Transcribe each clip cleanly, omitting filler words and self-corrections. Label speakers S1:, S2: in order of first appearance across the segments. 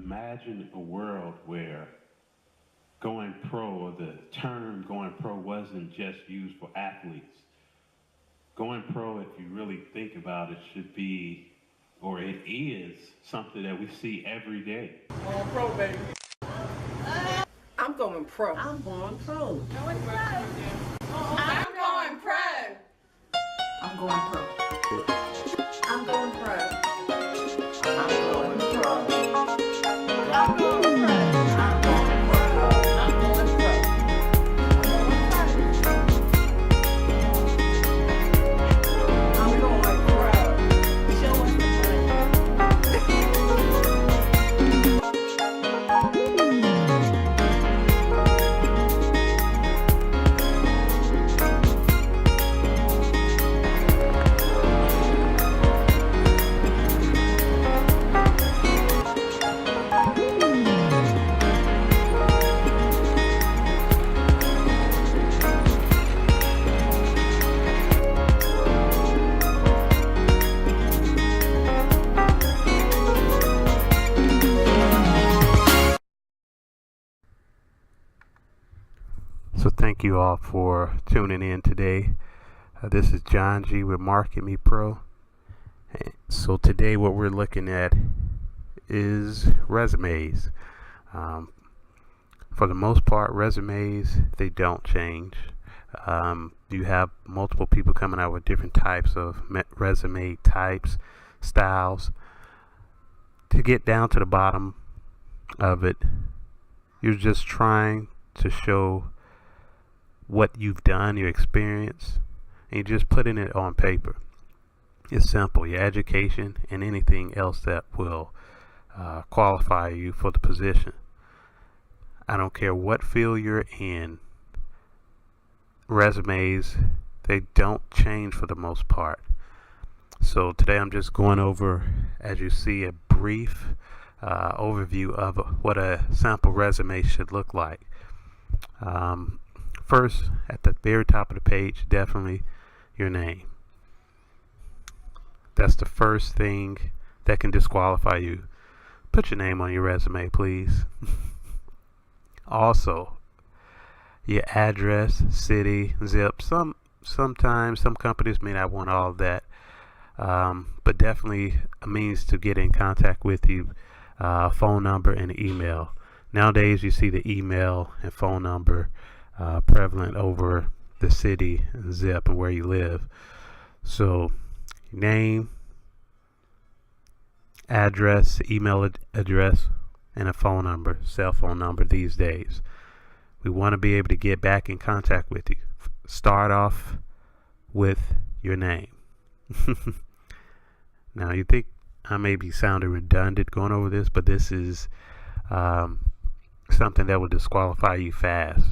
S1: imagine a world where going pro, or the term going pro, wasn't just used for athletes. Going pro, if you really think about it, should be, or it is, something that we see every day.
S2: On pro, baby.
S3: I'm going pro.
S4: I'm going pro.
S3: I'm going pro.
S4: I'm going pro.
S3: I'm going pro.
S4: I'm going pro.
S3: I'm going pro.
S1: So thank you all for tuning in today. This is John G with Market Me Pro. So today what we're looking at is resumes. For the most part, resumes, they don't change. You have multiple people coming out with different types of resume types, styles. To get down to the bottom of it, you're just trying to show what you've done, your experience, and you're just putting it on paper. It's simple, your education and anything else that will qualify you for the position. I don't care what field you're in, resumes, they don't change for the most part. So today I'm just going over, as you see, a brief overview of what a sample resume should look like. First, at the very top of the page, definitely your name. That's the first thing that can disqualify you. Put your name on your resume, please. Also, your address, city, zip. Sometimes some companies may not want all of that, but definitely a means to get in contact with you. Phone number and email. Nowadays, you see the email and phone number prevalent over the city, zip, and where you live. So name, address, email address, and a phone number, cell phone number these days. We want to be able to get back in contact with you. Start off with your name. Now you think I may be sounding redundant going over this, but this is something that will disqualify you fast.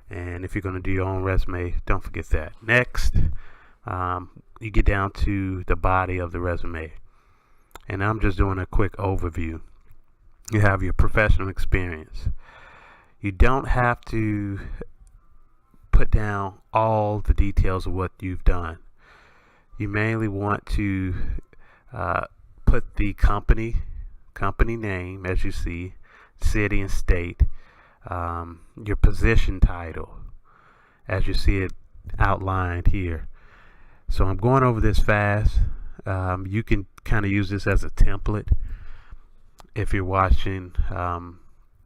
S1: And if you're going to do your own resume, don't forget that. Next, you get down to the body of the resume. And I'm just doing a quick overview. You have your professional experience. You don't have to put down all the details of what you've done. You mainly want to put the company name, as you see, city and state, your position title, as you see it outlined here. So I'm going over this fast. You can kind of use this as a template. If you're watching,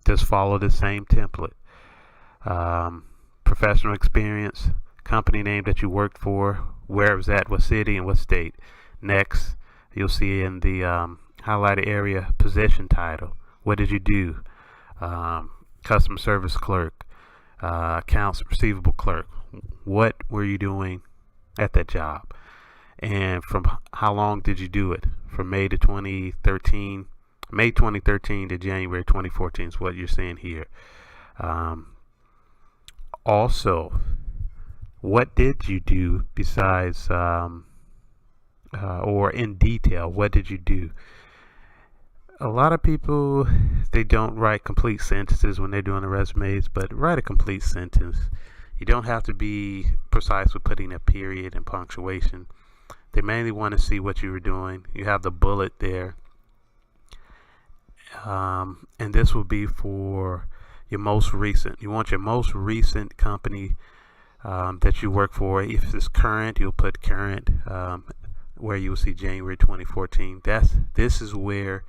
S1: just follow the same template. Professional experience, company name that you worked for, where it was at, what city and what state. Next, you'll see in the highlighted area, position title. What did you do? Customer service clerk, accounts receivable clerk. What were you doing at that job? And from how long did you do it? From May 2013 to January 2014 is what you're seeing here. Also, what did you do besides, or in detail, what did you do? A lot of people, they don't write complete sentences when they're doing the resumes, but write a complete sentence. You don't have to be precise with putting a period and punctuation. They mainly want to see what you were doing. You have the bullet there. And this will be for your most recent. You want your most recent company that you work for. If it's current, you'll put current, where you'll see January 2014. This is where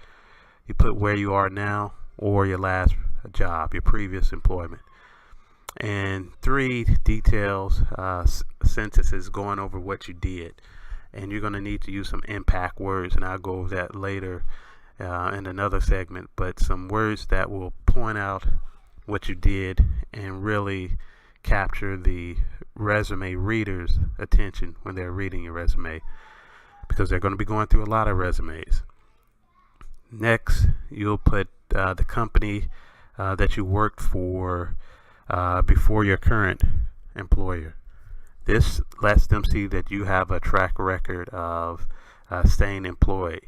S1: you put where you are now or your last job, your previous employment. And 3 details, sentences going over what you did. And you're going to need to use some impact words, and I'll go over that later in another segment, but some words that will point out what you did and really capture the resume reader's attention when they're reading your resume, because they're going to be going through a lot of resumes. Next, you'll put the company that you worked for before your current employer. This lets them see that you have a track record of staying employed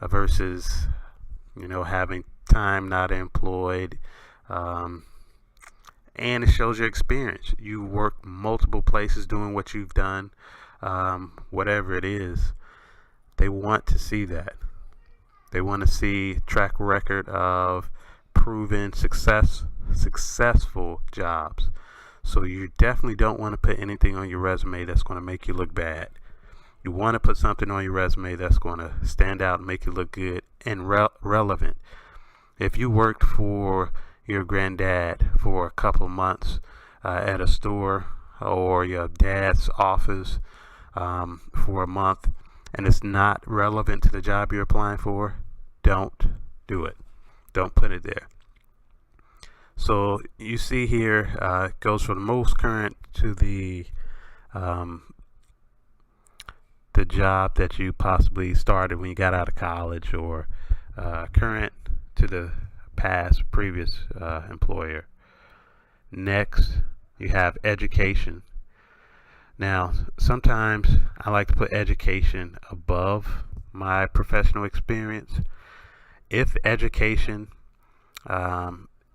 S1: versus, having time not employed. And it shows your experience. You worked multiple places doing what you've done, whatever it is. They want to see that. They want to see track record of proven successful jobs. So you definitely don't want to put anything on your resume that's going to make you look bad. You want to put something on your resume that's going to stand out and make you look good and relevant. If you worked for your granddad for a couple of months at a store, or your dad's office for a month, and it's not relevant to the job you're applying for, don't do it. Don't put it there. So you see here, it goes from the most current to the job that you possibly started when you got out of college, or current to the previous employer. Next, you have education. Now, sometimes I like to put education above my professional experience. If education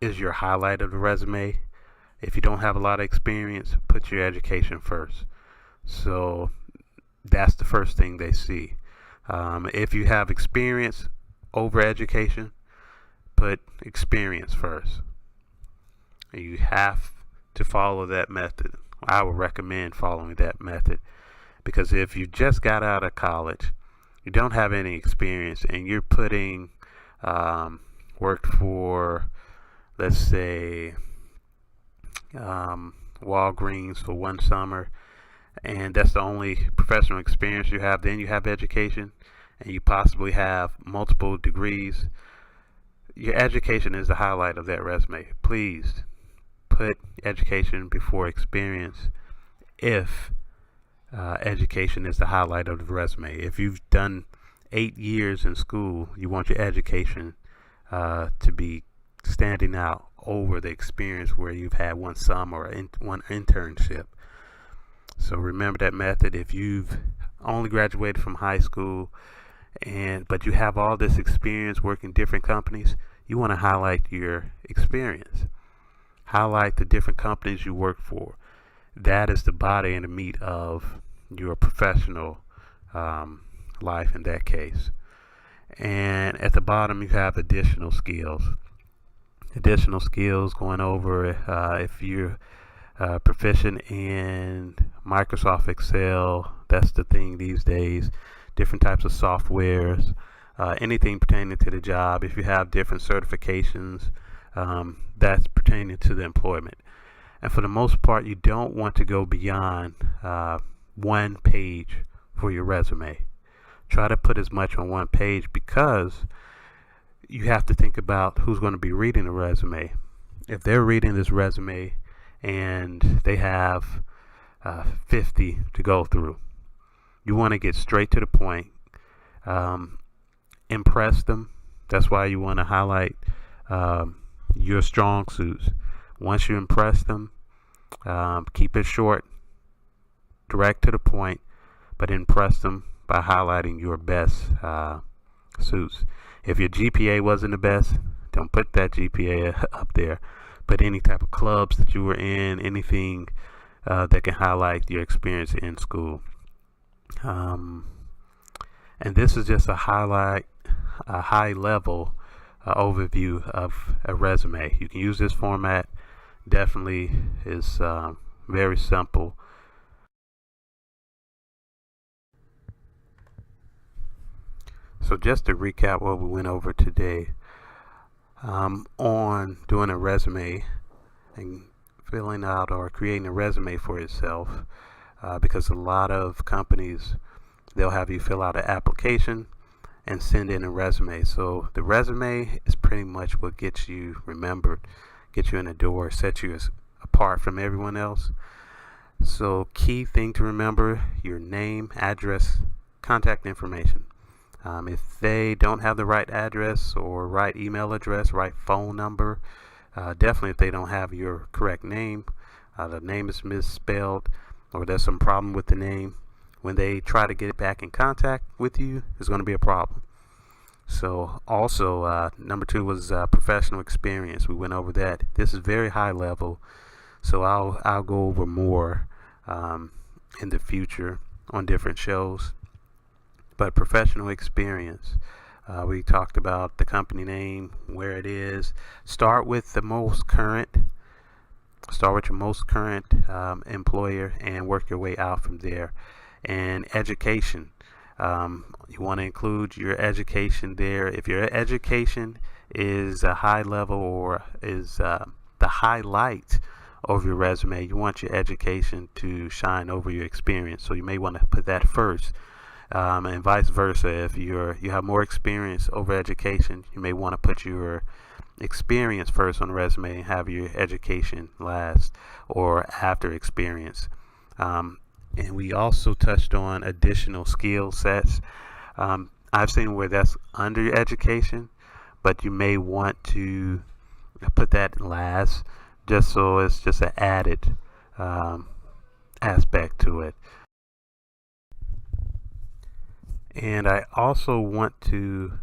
S1: is your highlight of the resume, if you don't have a lot of experience, put your education first. So that's the first thing they see. If you have experience over education, put experience first. You have to follow that method. I would recommend following that method, because if you just got out of college, you don't have any experience, and you're putting worked for, let's say, Walgreens for one summer, and that's the only professional experience you have, then you have education, and you possibly have multiple degrees. Your education is the highlight of that resume. Please put education before experience if education is the highlight of the resume. If you've done 8 years in school, you want your education to be standing out over the experience where you've had one summer or one internship. So remember that method. If you've only graduated from high school but you have all this experience working different companies, you want to highlight your experience. Highlight the different companies you work for. That is the body and the meat of your professional life in that case. And at the bottom you have additional skills. Additional skills going over if you're proficient in Microsoft Excel. That's the thing these days. Different types of softwares, anything pertaining to the job. If you have different certifications, that's pertaining to the employment. And for the most part, you don't want to go beyond 1 page for your resume. Try to put as much on 1 page, because you have to think about who's going to be reading the resume. If they're reading this resume and they have 50 to go through, you want to get straight to the point. Impress them. That's why you want to highlight your strong suits. Once you impress them, keep it short, direct to the point, but impress them by highlighting your best suits. If your GPA wasn't the best, don't put that GPA up there. Put any type of clubs that you were in, anything that can highlight your experience in school. And this is just a high level overview of a resume. You can use this format. Definitely is very simple. So just to recap what we went over today, on doing a resume and filling out or creating a resume for yourself, because a lot of companies, they'll have you fill out an application and send in a resume. So the resume is pretty much what gets you remembered, gets you in the door, sets you apart from everyone else. So key thing to remember: your name, address, contact information. If they don't have the right address or right email address, right phone number, definitely if they don't have your correct name, the name is misspelled, or there's some problem with the name, when they try to get back in contact with you, there's going to be a problem. So also, number 2 was professional experience. We went over that. This is very high level, so I'll go over more in the future on different shows. But professional experience, we talked about the company name, where it is. Start with the most current. Start with your most current employer and work your way out from there. And education, you want to include your education there. If your education is a high level or is the highlight of your resume, you want your education to shine over your experience. So you may want to put that first. And vice versa. If you have more experience over education, you may want to put your experience first on the resume and have your education last or after experience. And we also touched on additional skill sets. I've seen where that's under your education, but you may want to put that last, just so it's just an added aspect to it. And I also want to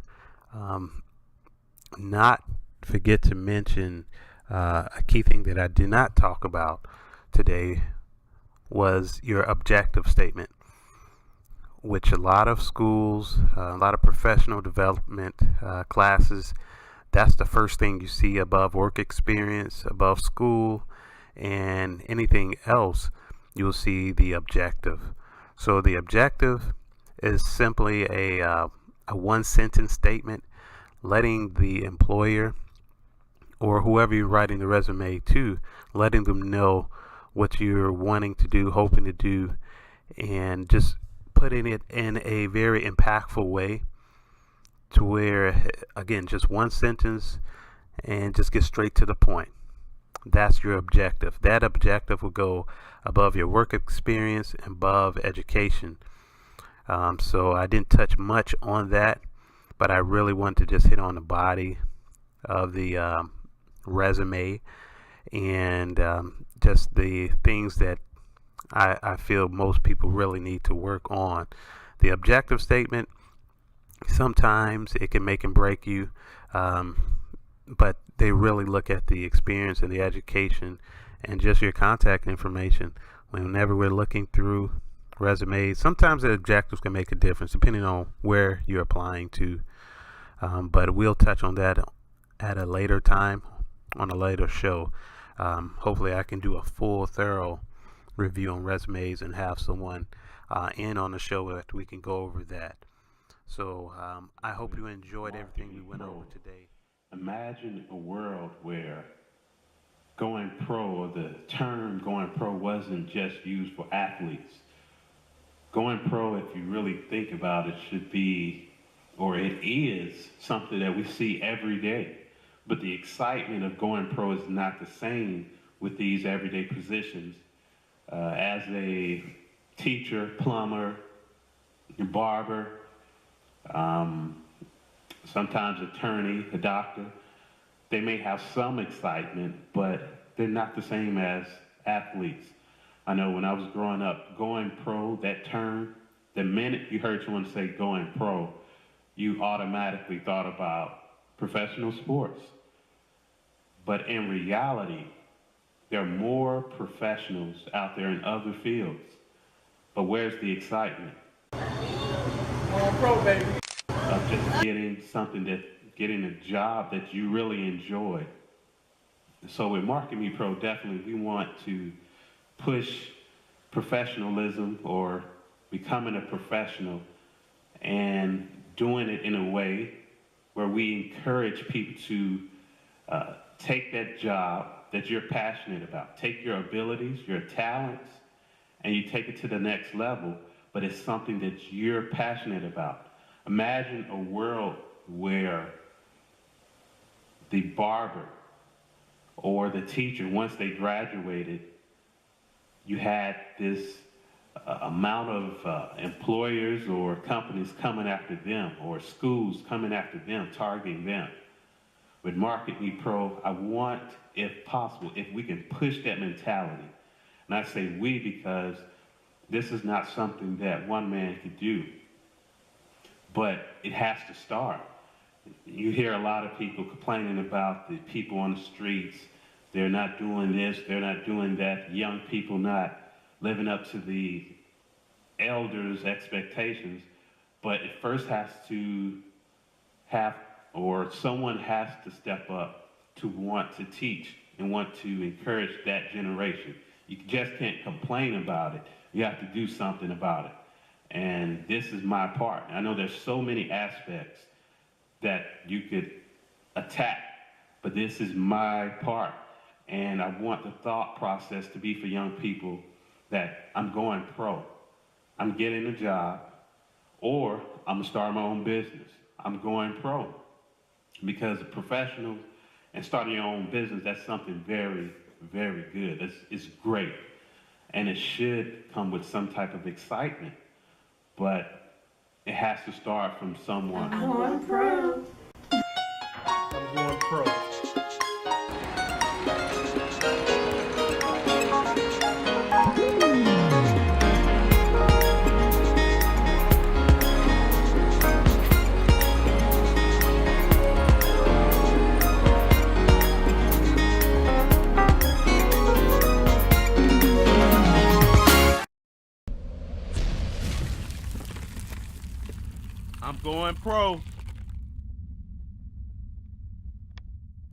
S1: not forget to mention a key thing that I did not talk about today was your objective statement, which a lot of schools, a lot of professional development classes, that's the first thing you see above work experience, above school, and anything else, you'll see the objective. So the objective is simply a one-sentence statement letting the employer or whoever you're writing the resume to, letting them know what you're wanting to do, hoping to do, and just putting it in a very impactful way to where, again, just one sentence and just get straight to the point. That's your objective. That objective will go above your work experience and above education. So I didn't touch much on that, but I really want to just hit on the body of the resume and just the things that I feel most people really need to work on. The objective statement, sometimes it can make and break you, but they really look at the experience and the education and just your contact information. Whenever we're looking through resumes, sometimes the objectives can make a difference depending on where you're applying to, but we'll touch on that at a later time on a later show. Hopefully I can do a full thorough review on resumes and have someone in on the show that we can go over that. So I hope you enjoyed everything we went over today.
S2: Imagine a world where going pro, or the term going pro, wasn't just used for athletes. Going pro, if you really think about it, should be, or it is, something that we see every day. But the excitement of going pro is not the same with these everyday positions. As a teacher, plumber, barber, sometimes attorney, a doctor, they may have some excitement, but they're not the same as athletes. I know when I was growing up, going pro, that term, the minute you heard someone say going pro, you automatically thought about professional sports. But in reality, there are more professionals out there in other fields. But where's the excitement?
S3: Going pro, baby.
S2: Of just getting something that getting a job that you really enjoy. So with Market Me Pro, definitely we want to push professionalism or becoming a professional and doing it in a way where we encourage people to take that job that you're passionate about, take your abilities, your talents, and you take it to the next level, but it's something that you're passionate about. Imagine a world where the barber or the teacher, once they graduated, you had this amount of employers or companies coming after them, or schools coming after them, targeting them. With Market Me Pro, I want, if possible, if we can push that mentality. And I say we because this is not something that one man could do, but it has to start. You hear a lot of people complaining about the people on the streets. They're not doing this, they're not doing that. Young people not living up to the elders' expectations. But it first has to have, or someone has to step up to want to teach and want to encourage that generation. You just can't complain about it. You have to do something about it. And this is my part. I know there's so many aspects that you could attack, but this is my part. And I want the thought process to be for young people that I'm going pro. I'm getting a job, or I'm gonna start my own business. I'm going pro. Because a professional and starting your own business, that's something very, very good. It's great. And it should come with some type of excitement, but it has to start from someone.
S4: I'm going pro.
S5: I'm going pro. I'm going pro.